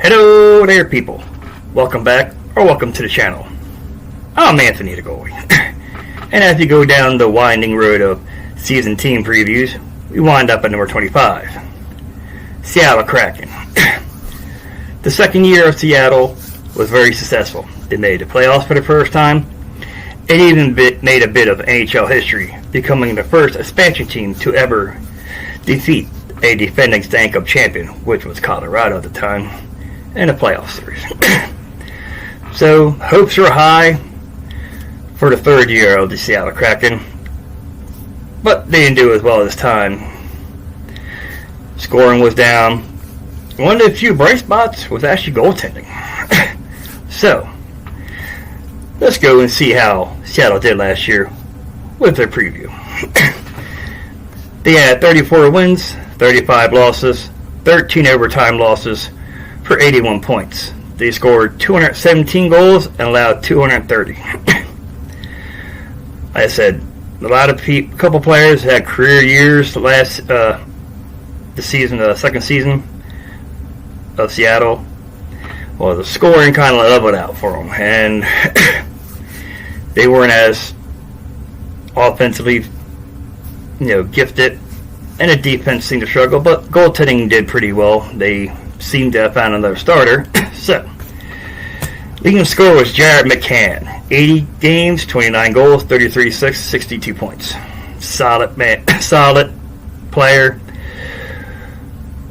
Hello there, people. Welcome back, or welcome to the channel. I'm Anthony the Goalie. And as you go down the winding road of season team previews, we wind up at number 25. Seattle Kraken. The second year of Seattle was very successful. They made the playoffs for the first time, and even made a bit of NHL history, becoming the first expansion team to ever defeat a defending Stanley Cup champion, which was Colorado at the time, in a playoff series. So, hopes are high for the third year of the Seattle Kraken, but they didn't do as well this time. Scoring was down. One of the few bright spots was actually goaltending. So, let's go and see how Seattle did last year with their preview. They had 34 wins, 35 losses, 13 overtime losses for 81 points. They scored 217 goals and allowed 230. Like I said, a lot of couple players had career years the second season of Seattle. Well, the scoring kind of leveled out for them, and they weren't as offensively, gifted, and the defense seemed to struggle. But goaltending did pretty well. They seemed to have found another starter. So, leading scorer was Jared McCann. 80 games, 29 goals, 33 assists, 62 points. Solid player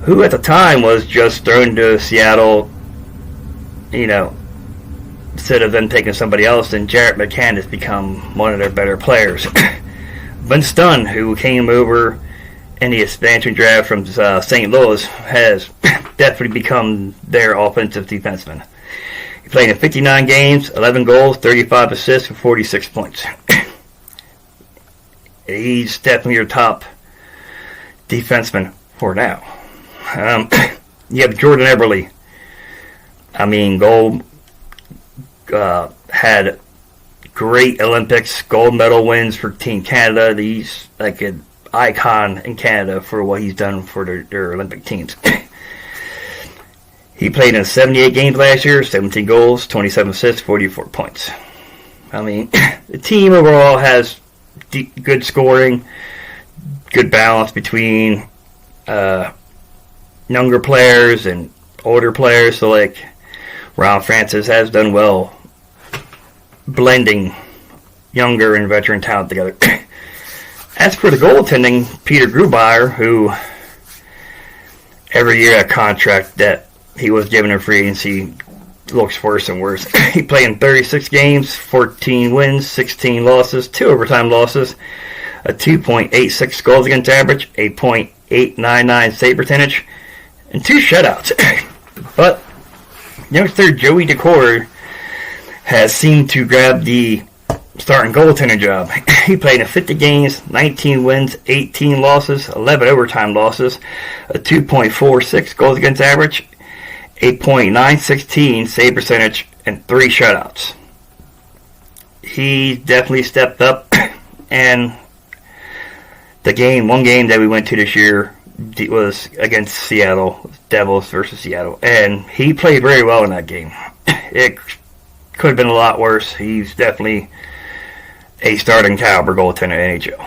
who at the time was just thrown to Seattle, instead of them taking somebody else, and Jared McCann has become one of their better players. Vince Dunn, who came over in the expansion draft from St. Louis, has definitely become their offensive defenseman. He played in 59 games, 11 goals, 35 assists, and 46 points. He's definitely your top defenseman for now. You have Jordan Eberle. Had great Olympics, gold medal wins for Team Canada. He's like an icon in Canada for what he's done for their Olympic teams. He played in 78 games last year, 17 goals, 27 assists, 44 points. The team overall has good scoring, good balance between younger players and older players. So, like, Ron Francis has done well blending younger and veteran talent together. As for the goaltending, Peter Grubauer, who every year a contract that he was given in free agency looks worse and worse. He played in 36 games, 14 wins, 16 losses, 2 overtime losses, a 2.86 goals against average, a .899 save percentage, and 2 shutouts. But youngster Joey Daccord has seemed to grab the starting goaltender job. He played in 50 games, 19 wins, 18 losses, 11 overtime losses, a 2.46 goals against average, a .916 save percentage, and 3 shutouts. He definitely stepped up, and one game that we went to this year was against Seattle, Devils versus Seattle, and he played very well in that game. It could have been a lot worse. He's definitely a starting caliber goaltender in NHL.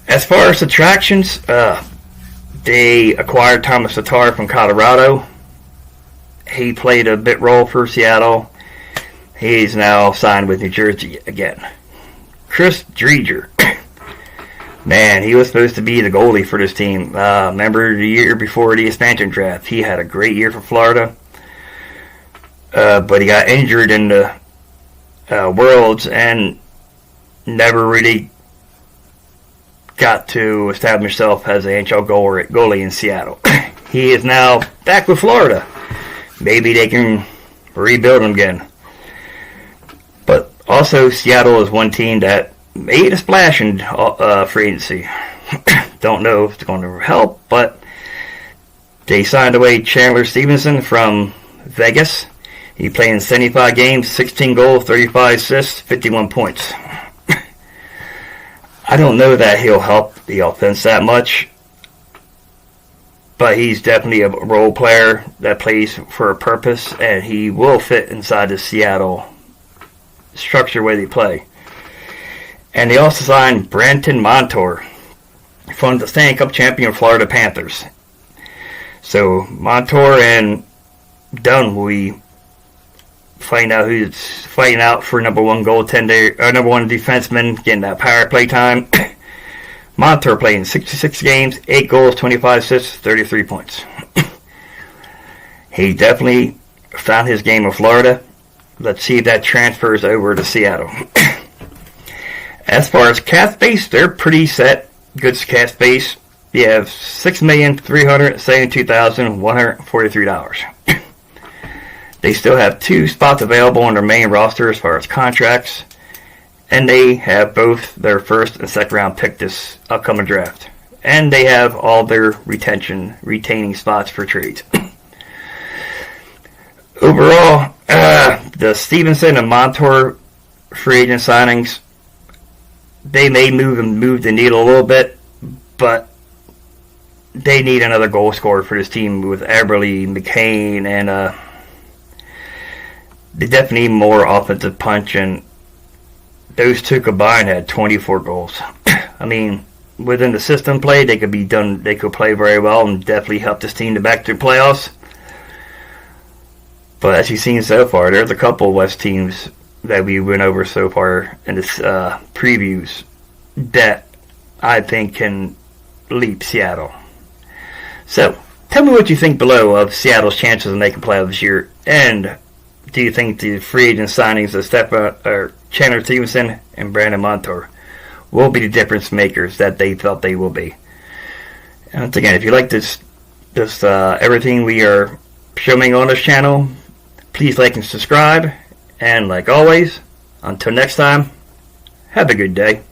As far as subtractions, they acquired Thomas Tatar from Colorado. He played a bit role for Seattle. He's now signed with New Jersey again. Chris Driedger. Man, he was supposed to be the goalie for this team. Remember the year before the expansion draft? He had a great year for Florida. But he got injured in the Worlds and never really got to establish himself as an NHL goalie in Seattle. He is now back with Florida. Maybe they can rebuild him again. But also, Seattle is one team that made a splash in free agency. Don't know if it's going to help, but they signed away Chandler Stevenson from Vegas. He played in 75 games, 16 goals, 35 assists, 51 points. I don't know that he'll help the offense that much. but he's definitely a role player that plays for a purpose, and he will fit inside the Seattle structure where they play. And they also signed Brandon Montour from the Stanley Cup champion Florida Panthers. So Montour and Dunn will be fighting out who's fighting out for number one goaltender or number one defenseman, getting that power play time. Montour playing 66 games, 8 goals, 25 assists, 33 points. He definitely found his game in Florida. Let's see if that transfers over to Seattle. As far as cap space, they're pretty set. Good cap space. You have $6,372,143. They still have 2 spots available on their main roster as far as contracts. And they have both their first and second round pick this upcoming draft. And they have all their retaining spots for trades. Overall, the Stevenson and Montour free agent signings, they may move the needle a little bit, but they need another goal scorer for this team with Eberle, McCain, and they definitely need more offensive punch, and those 2 combined had 24 goals. I mean, within the system play, they could play very well and definitely help this team to back to the playoffs. But as you've seen so far, there's a couple of West teams that we went over so far in this previews that I think can leap Seattle. So, tell me what you think below of Seattle's chances of making playoffs this year, and do you think the free agent signings of Chandler Stevenson and Brandon Montour will be the difference makers that they thought they will be? And once again, if you like this everything we are showing on this channel, please like and subscribe. And like always, until next time, have a good day.